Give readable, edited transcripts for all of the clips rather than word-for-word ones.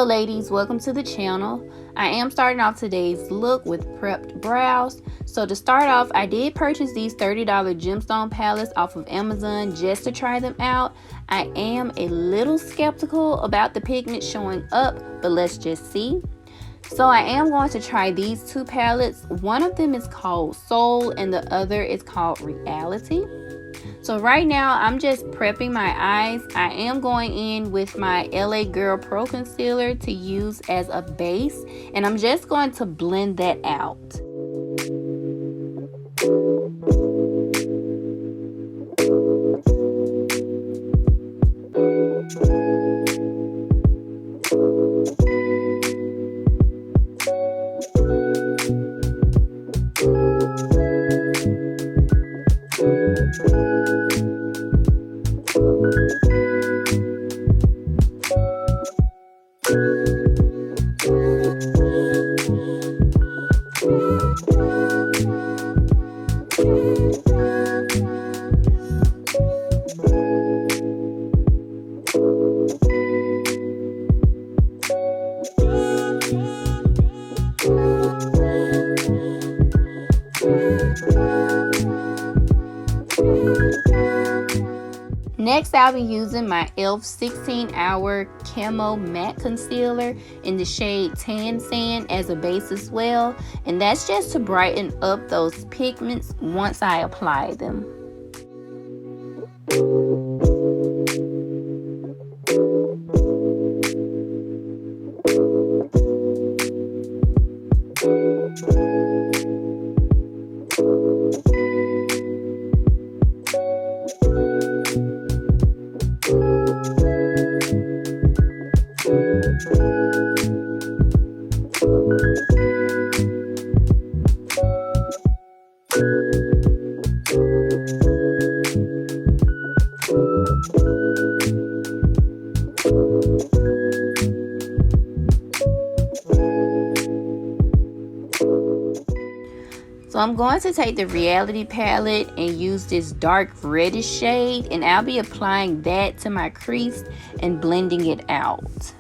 Hello ladies, welcome to the channel. I am starting off today's look with prepped brows. So to start off, I did purchase these $30 gemstone palettes off of Amazon just to try them out. I am a little skeptical about the pigment showing up, but let's just see. So I am going to try these two palettes. One of them is called Soul and the other is called Reality. So right now I'm just prepping my eyes. I am going in with my LA Girl Pro Concealer to use as a base, and I'm just going to blend that out. Next, I'll be using my e.l.f. 16-Hour Camo Matte Concealer in the shade Tan Sand as a base as well. And that's just to brighten up those pigments once I apply them. So I'm going to take the Reality palette and use this dark reddish shade, and I'll be applying that to my crease and blending it out.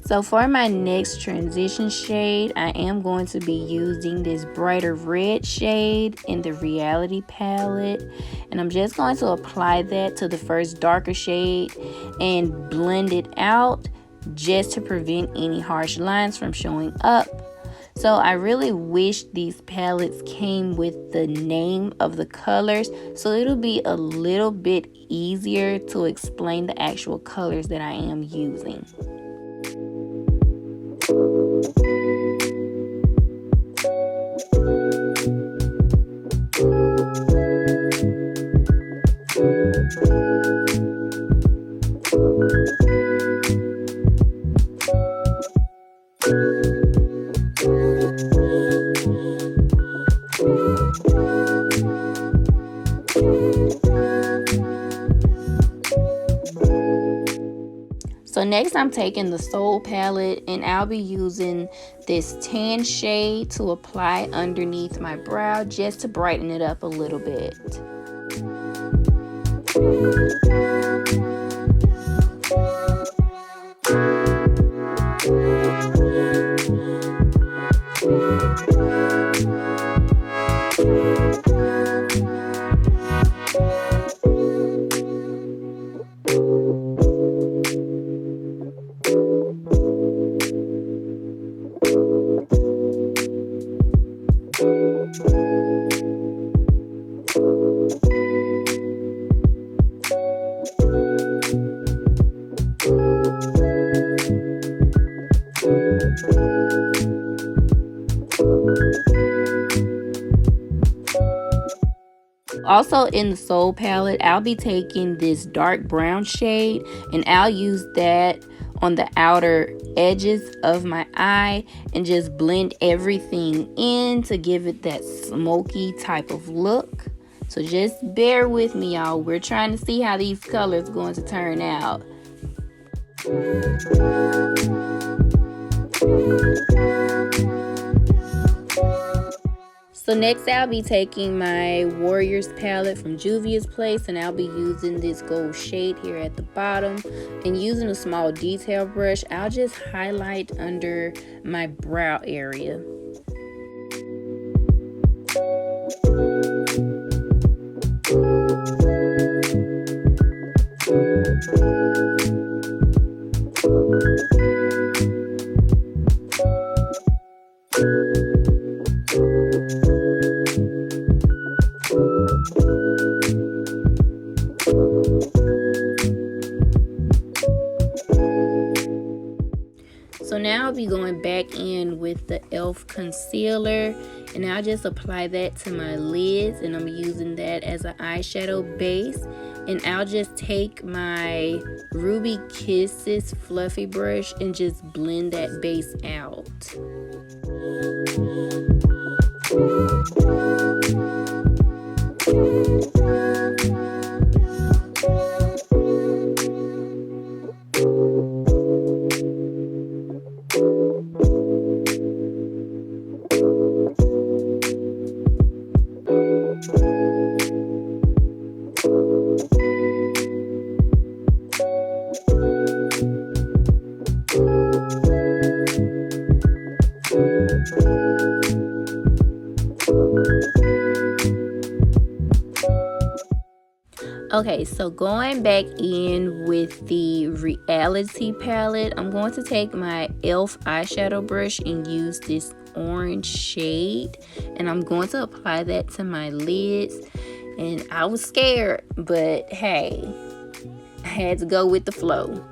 So for my next transition shade, I am going to be using this brighter red shade in the Reality palette. And I'm just going to apply that to the first darker shade and blend it out just to prevent any harsh lines from showing up. So I really wish these palettes came with the name of the colors, so it'll be a little bit easier to explain the actual colors that I am using. So next I'm taking the Soul palette and I'll be using this tan shade to apply underneath my brow just to brighten it up a little bit. Also in the Soul palette, I'll be taking this dark brown shade and I'll use that on the outer edges of my eye and just blend everything in to give it that smoky type of look. So just bear with me, y'all. We're trying to see how these colors are going to turn out. So next I'll be taking my Warriors palette from Juvias place, and I'll be using this gold shade here at the bottom, and using a small detail brush I'll just highlight under my brow area. So now I'll be going back in with the e.l.f. concealer, and I'll just apply that to my lids, and I'm using that as an eyeshadow base. And I'll just take my Ruby Kisses fluffy brush and just blend that base out. Okay, so going back in with the Reality palette, I'm going to take my e.l.f. eyeshadow brush and use this orange shade, and I'm going to apply that to my lids. And I was scared, but hey, I had to go with the flow.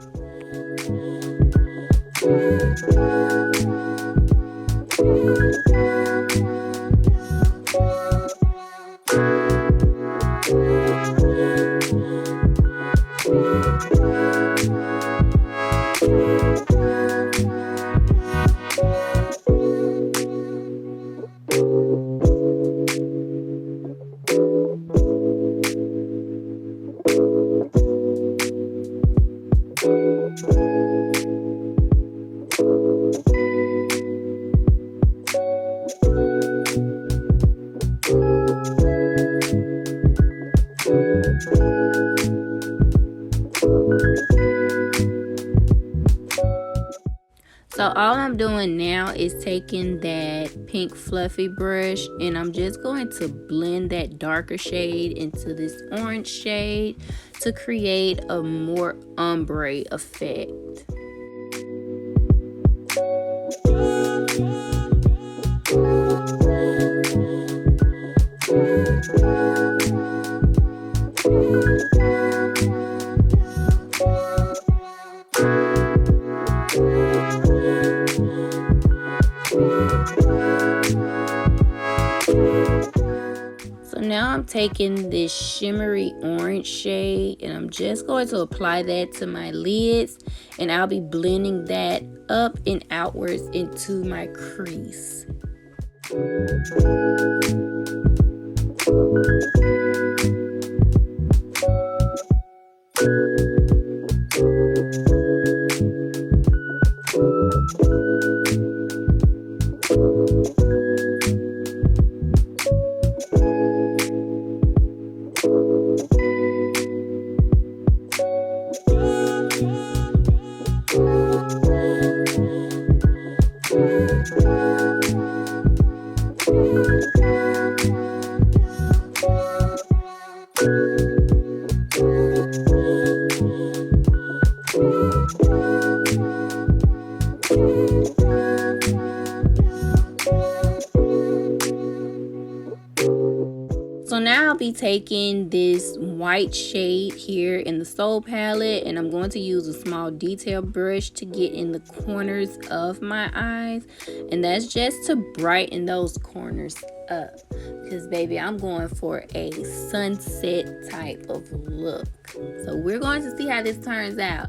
So all I'm doing now is taking that pink fluffy brush, and I'm just going to blend that darker shade into this orange shade to create a more ombre effect. Now I'm taking this shimmery orange shade, and I'm just going to apply that to my lids, and I'll be blending that up and outwards into my crease. So now I'll be taking this white shade here in the Soul palette, and I'm going to use a small detail brush to get in the corners of my eyes, and that's just to brighten those corners up, because baby, I'm going for a sunset type of look. So we're going to see how this turns out.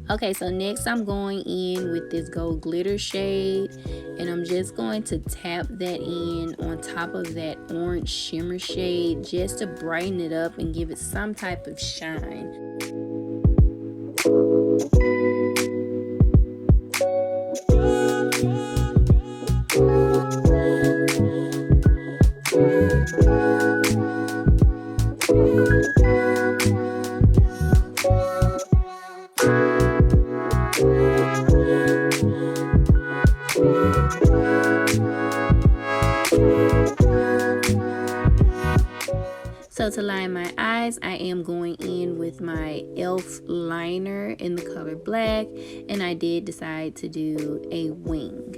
Okay, so next I'm going in with this gold glitter shade, and I'm just going to tap that in on top of that orange shimmer shade just to brighten it up and give it some type of shine. So to line my eyes, I am going in with my e.l.f. liner in the color black, and I did decide to do a wing.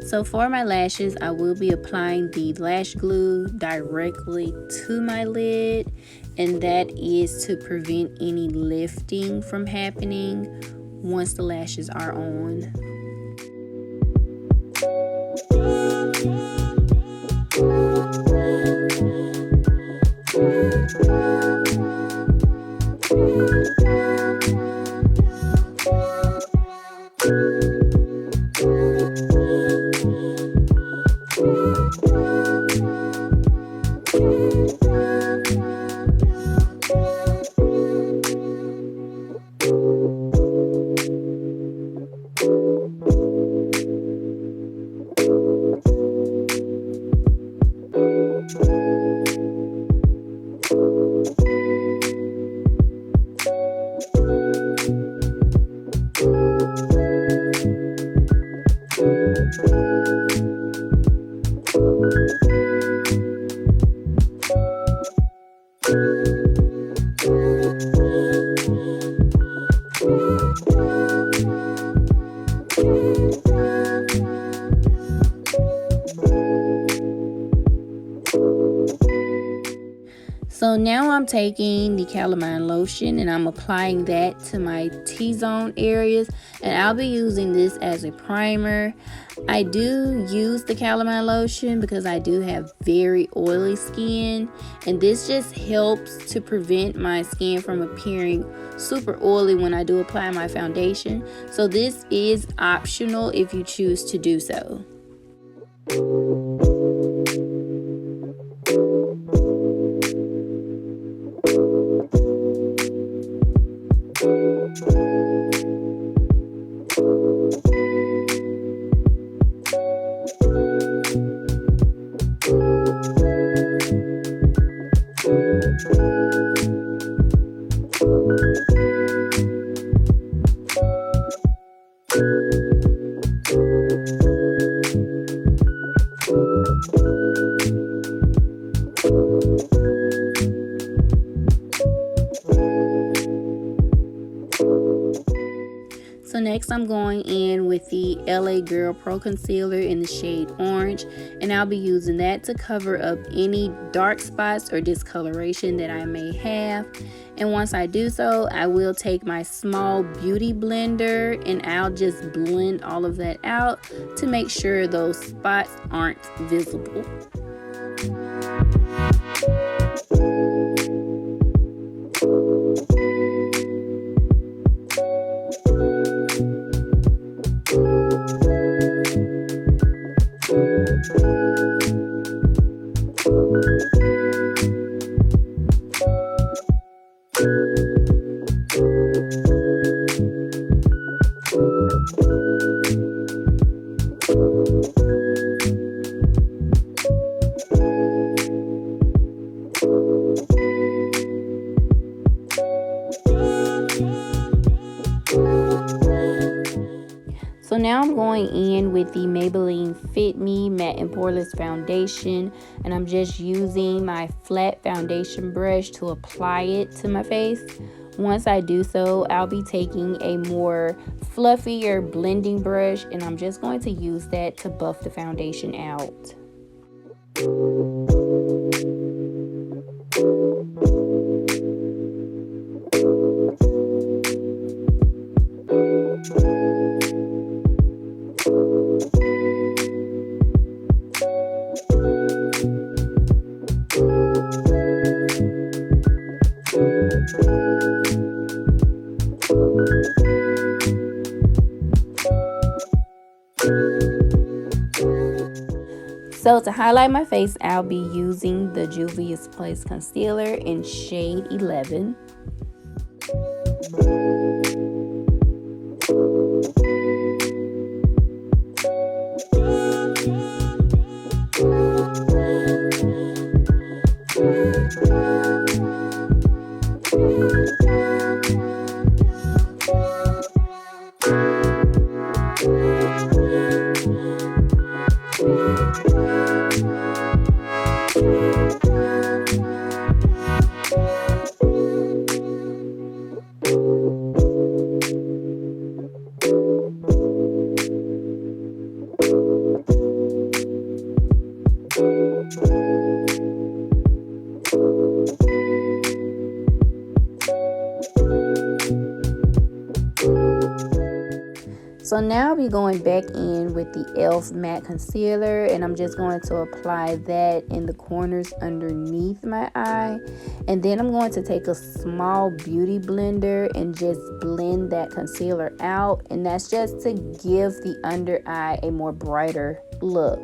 So for my lashes, I will be applying the lash glue directly to my lid, and that is to prevent any lifting from happening once the lashes are on. So now I'm taking the calamine lotion and I'm applying that to my T-zone areas, and I'll be using this as a primer. I do use the calamine lotion because I do have very oily skin, and this just helps to prevent my skin from appearing super oily when I do apply my foundation. So this is optional if you choose to do so. So next Next, I'm going in with the LA Girl Pro Concealer in the shade Orange, and I'll be using that to cover up any dark spots or discoloration that I may have. And once I do so, I will take my small beauty blender and I'll just blend all of that out to make sure those spots aren't visible. So now I'm going in with the Maybelline Fit Me Matte and Poreless Foundation, and I'm just using my flat foundation brush to apply it to my face. Once I do so, I'll be taking a more fluffier blending brush, and I'm just going to use that to buff the foundation out. So to highlight my face, I'll be using the Juvias Place Concealer in shade 11. So now I'll be going back in with the e.l.f. matte concealer, and I'm just going to apply that in the corners underneath my eye. And then I'm going to take a small beauty blender and just blend that concealer out, and that's just to give the under eye a more brighter look.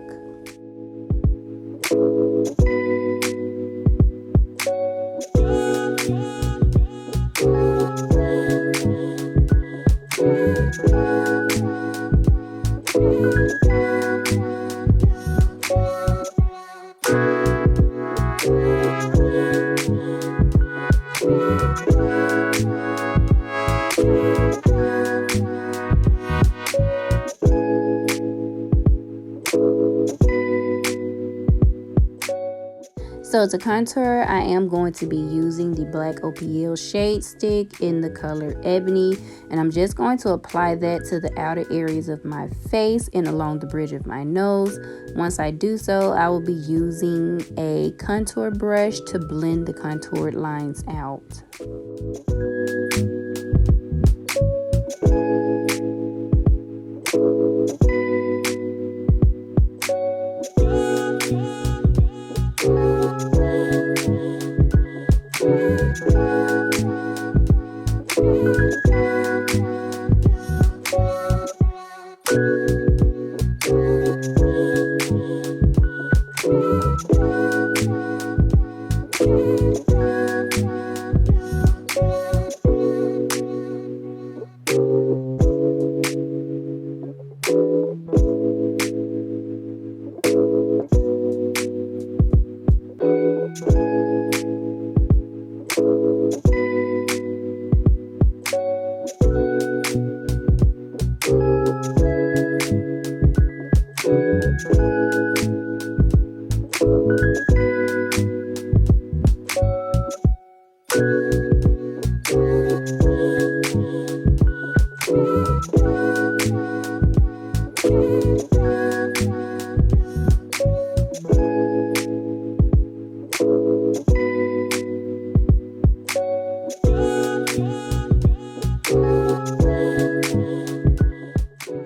So to contour, I am going to be using the Black OPL shade stick in the color Ebony, and I'm just going to apply that to the outer areas of my face and along the bridge of my nose. Once I do so, I will be using a contour brush to blend the contoured lines out.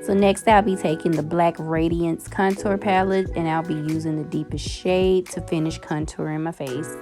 So next I'll be taking the black Radiance contour palette, and I'll be using the deepest shade to finish contouring my face.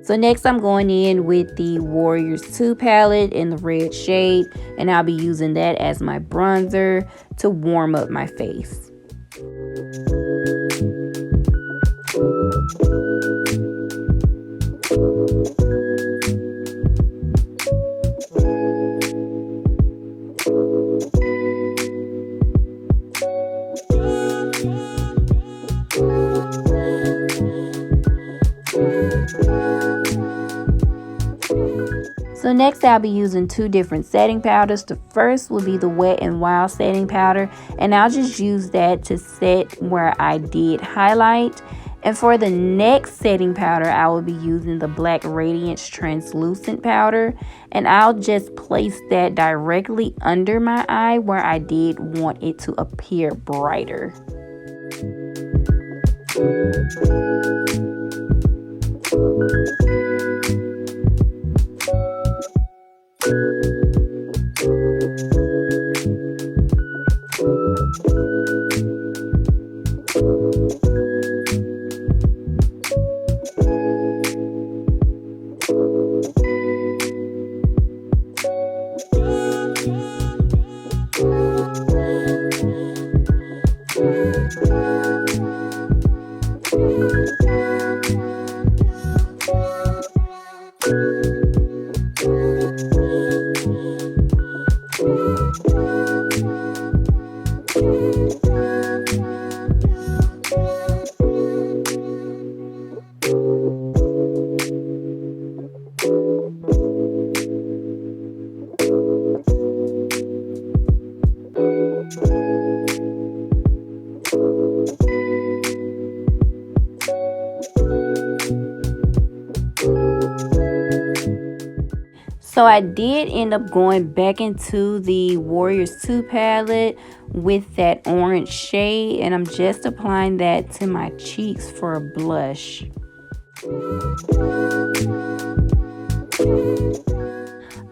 So next I'm going in with the Warriors 2 palette in the red shade, and I'll be using that as my bronzer to warm up my face. So next I'll be using two different setting powders. The first will be the Wet n Wild setting powder, and I'll just use that to set where I did highlight. And for the next setting powder, I will be using the Black Radiance translucent powder, and I'll just place that directly under my eye where I did want it to appear brighter. So I did end up going back into the Warriors 2 palette with that orange shade, and I'm just applying that to my cheeks for a blush.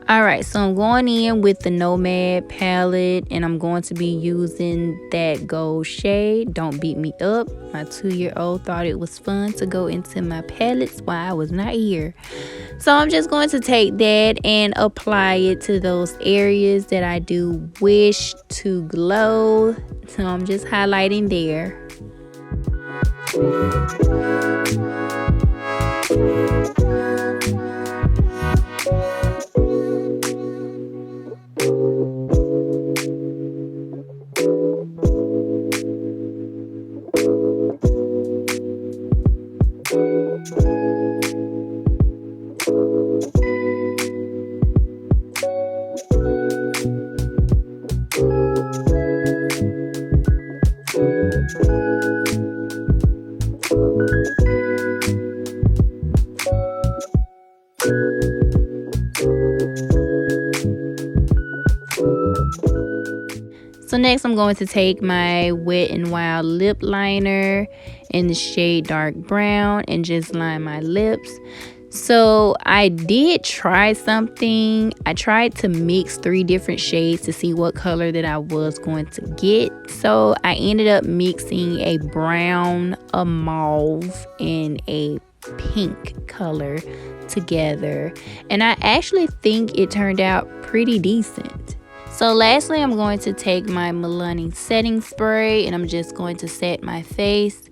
Alright, so I'm going in with the Nomad palette, and I'm going to be using that gold shade, Don't Beat Me Up. My 2-year-old thought it was fun to go into my palettes while I was not here. So I'm just going to take that and apply it to those areas that I do wish to glow. So I'm just highlighting there. So next I'm going to take my Wet n Wild lip liner in the shade dark brown and just line my lips. So I did try something. I tried to mix 3 different shades to see what color that I was going to get. So I ended up mixing a brown, a mauve, and a pink color together. And I actually think it turned out pretty decent. So lastly, I'm going to take my Maybelline setting spray, and I'm just going to set my face.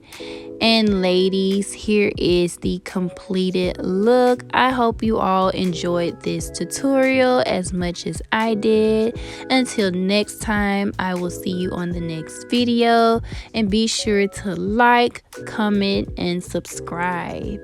And ladies, here is the completed look. I hope you all enjoyed this tutorial as much as I did. Until next time, I will see you on the next video. And be sure to like, comment, and subscribe.